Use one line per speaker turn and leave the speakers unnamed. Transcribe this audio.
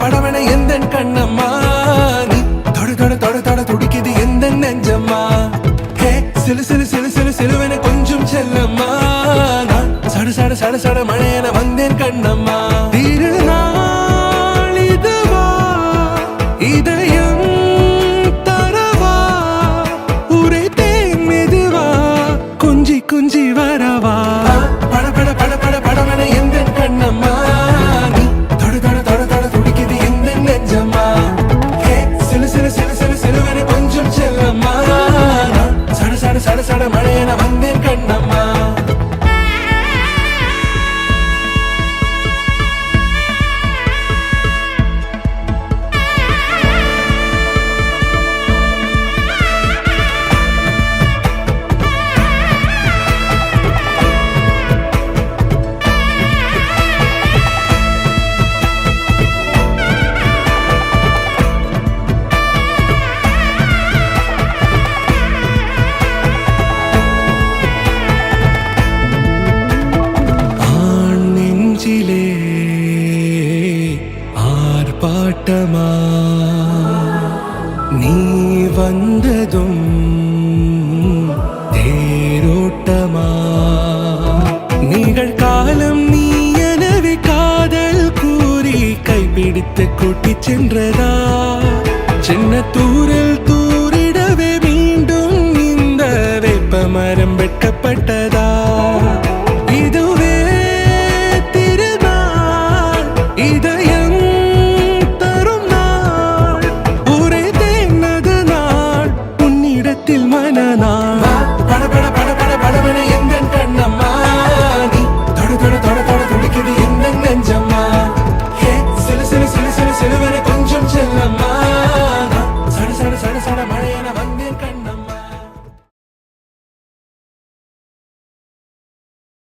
படவன எந்த கண்ணம்மா நீ தொட தொட தொட தொட துடிக்குது எந்த நெஞ்சம்மா ஹே சிலு சிலு சிலு சிலு சிலுவன கொஞ்சம் செல்லம்மா நான் சட சட சட சட மழையன வந்தேன் கண்ணம்மா திருநாள் இதுவா இதயம் தரவா ஊரே தேன் மெதுவா கொஞ்சி கொஞ்சி வரவா பட பட பட பட படவன எந்த கண்ணம்மா சட சட மழையன வந்தேன் கண்ணம்மா ஆர்ப்பாட்டமா நீ வந்ததும் தேரோட்டமா நிகழ்காலம் நீ எனவே காதல் கூறி கைப்பிடித்து கூட்டிச் சென்றதா சின்ன தூரல்